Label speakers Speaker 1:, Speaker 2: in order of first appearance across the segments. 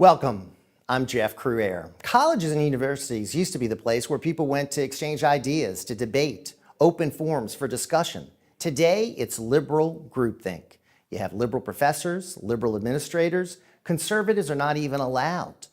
Speaker 1: Welcome. I'm Jeff Crouere. Colleges and universities used to be the place where people went to exchange ideas, to debate, open forums for discussion. Today, it's liberal groupthink. You have liberal professors, liberal administrators. Conservatives are not even allowed.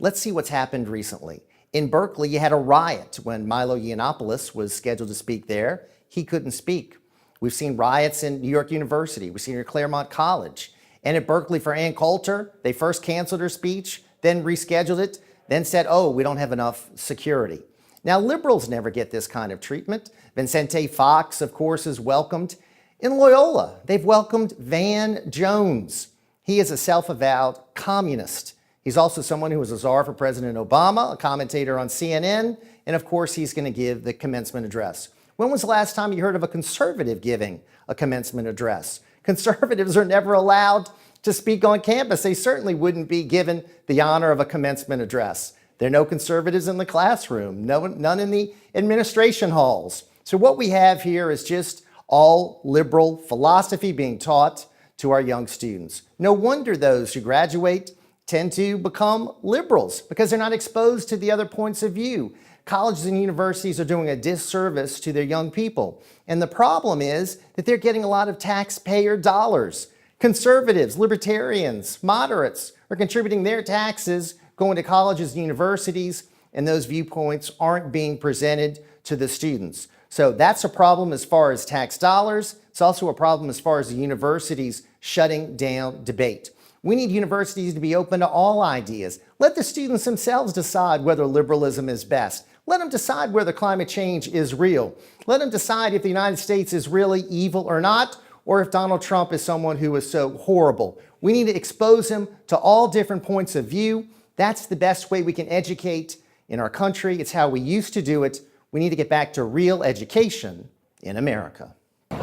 Speaker 1: Let's see what's happened recently. In Berkeley, you had a riot when Milo Yiannopoulos was scheduled to speak there. He couldn't speak. We've seen riots in New York University. We've seen it at Claremont College. And at Berkeley for Ann Coulter, they first canceled her speech, then rescheduled it, then said, oh, we don't have enough security. Now, liberals never get this kind of treatment. Vicente Fox, of course, is welcomed. In Loyola, they've welcomed Van Jones. He is a self-avowed communist. He's also someone who was a czar for President Obama, a commentator on CNN, and of course, he's going to give the commencement address. When was the last time you heard of a conservative giving a commencement address? Conservatives are never allowed to speak on campus. They certainly wouldn't be given the honor of a commencement address. There are no conservatives in the classroom, none in the administration halls. So what we have here is just all liberal philosophy being taught to our young students. No wonder those who graduate tend to become liberals because they're not exposed to the other points of view. Colleges and universities are doing a disservice to their young people. And the problem is that they're getting a lot of taxpayer dollars. Conservatives, libertarians, moderates are contributing their taxes, going to colleges and universities, and those viewpoints aren't being presented to the students. So that's a problem as far as tax dollars. It's also a problem as far as the universities shutting down debate. We need universities to be open to all ideas. Let the students themselves decide whether liberalism is best. Let them decide whether climate change is real. Let them decide if the United States is really evil or not, or if Donald Trump is someone who is so horrible. We need to expose him to all different points of view. That's the best way we can educate in our country. It's how we used to do it. We need to get back to real education in America.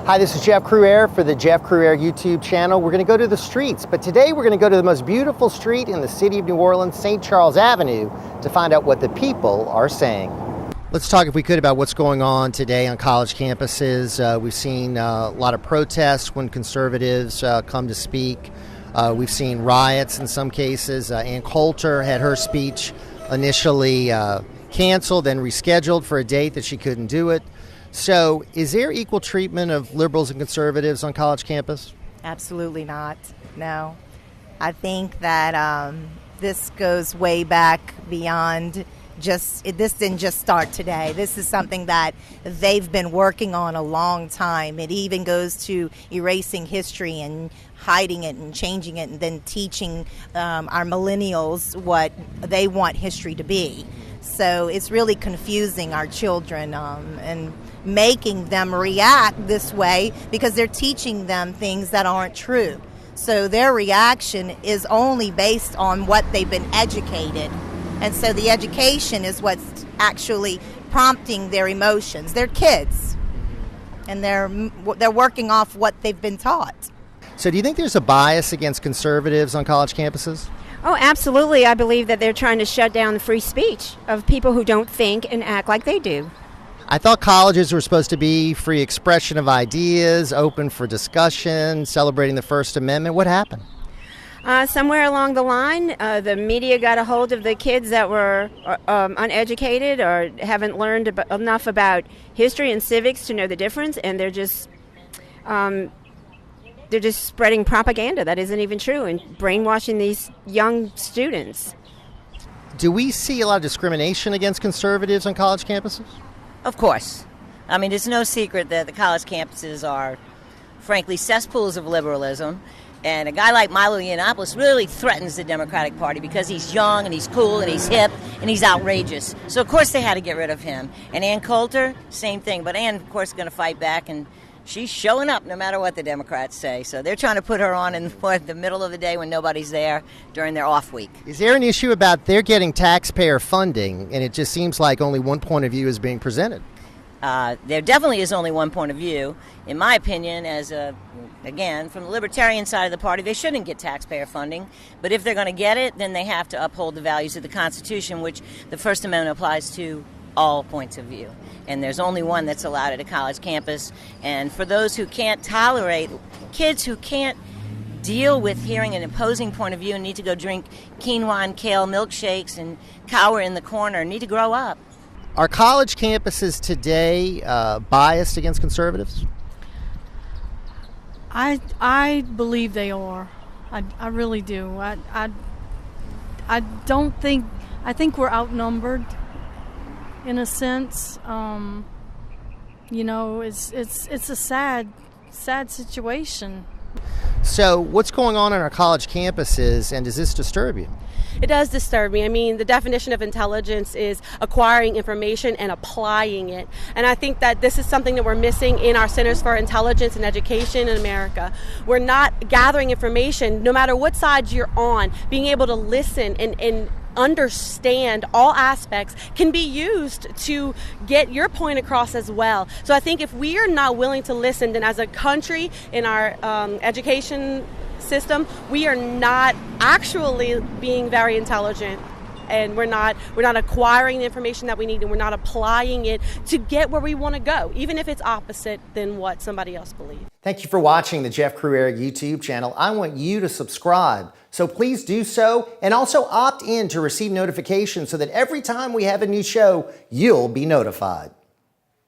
Speaker 1: Hi, this is Jeff Crouere for the Jeff Crouere YouTube channel. We're going to go to the streets, but today we're going to go to the most beautiful street in the city of New Orleans, St. Charles Avenue, to find out what the people are saying. Let's talk, if we could, about what's going on today on college campuses. We've seen a lot of protests when conservatives come to speak. We've seen riots in some cases. Ann Coulter had her speech initially canceled, then rescheduled for a date that she couldn't do it. So is there equal treatment of liberals and conservatives on college campus?
Speaker 2: Absolutely not. No. I think that this goes way back beyond this didn't just start today. This is something that they've been working on a long time. It even goes to erasing history and hiding it and changing it and then teaching our millennials what they want history to be. So it's really confusing our children and making them react this way because they're teaching them things that aren't true. So their reaction is only based on what they've been educated. And so the education is what's actually prompting their emotions. They're kids, and they're working off what they've been taught.
Speaker 1: So do you think there's a bias against conservatives on college campuses?
Speaker 3: Oh, absolutely. I believe that they're trying to shut down the free speech of people who don't think and act like they do.
Speaker 1: I thought colleges were supposed to be free expression of ideas, open for discussion, celebrating the First Amendment. What happened?
Speaker 3: Somewhere along the line, the media got a hold of the kids that were uneducated or haven't learned enough about history and civics to know the difference, and they're just spreading propaganda that isn't even true and brainwashing these young students.
Speaker 1: Do we see a lot of discrimination against conservatives on college campuses?
Speaker 4: Of course. I mean, it's no secret that the college campuses are, frankly, cesspools of liberalism. And a guy like Milo Yiannopoulos really threatens the Democratic Party because he's young and he's cool and he's hip and he's outrageous. So, of course, they had to get rid of him. And Ann Coulter, same thing. But Ann, of course, is going to fight back, and she's showing up no matter what the Democrats say. So they're trying to put her on in the middle of the day when nobody's there during their off week.
Speaker 1: Is there an issue about they're getting taxpayer funding, and it just seems like only one point of view is being presented?
Speaker 4: There definitely is only one point of view. In my opinion, again, from the libertarian side of the party, they shouldn't get taxpayer funding. But if they're going to get it, then they have to uphold the values of the Constitution, which the First Amendment applies to all points of view. And there's only one that's allowed at a college campus. And for those who can't tolerate, kids who can't deal with hearing an opposing point of view and need to go drink quinoa and kale milkshakes and cower in the corner, need to grow up.
Speaker 1: Are college campuses today biased against conservatives?
Speaker 5: I believe they are. I really do. I don't think. I think we're outnumbered, in a sense. You know, it's a sad situation.
Speaker 1: So, what's going on in our college campuses, and does this disturb you?
Speaker 6: It does disturb me. I mean, the definition of intelligence is acquiring information and applying it. And I think that this is something that we're missing in our Centers for Intelligence and Education in America. We're not gathering information, no matter what side you're on. Being able to listen and understand all aspects can be used to get your point across as well. So I think if we are not willing to listen, then as a country in our education system, we are not actually being very intelligent, and we're not acquiring the information that we need, and we're not applying it to get where we want to go, even if it's opposite than what somebody else believes.
Speaker 1: Thank you for watching the Jeff Crouere YouTube channel. I want you to subscribe, so please do so, and also opt in to receive notifications so that every time we have a new show, you'll be notified.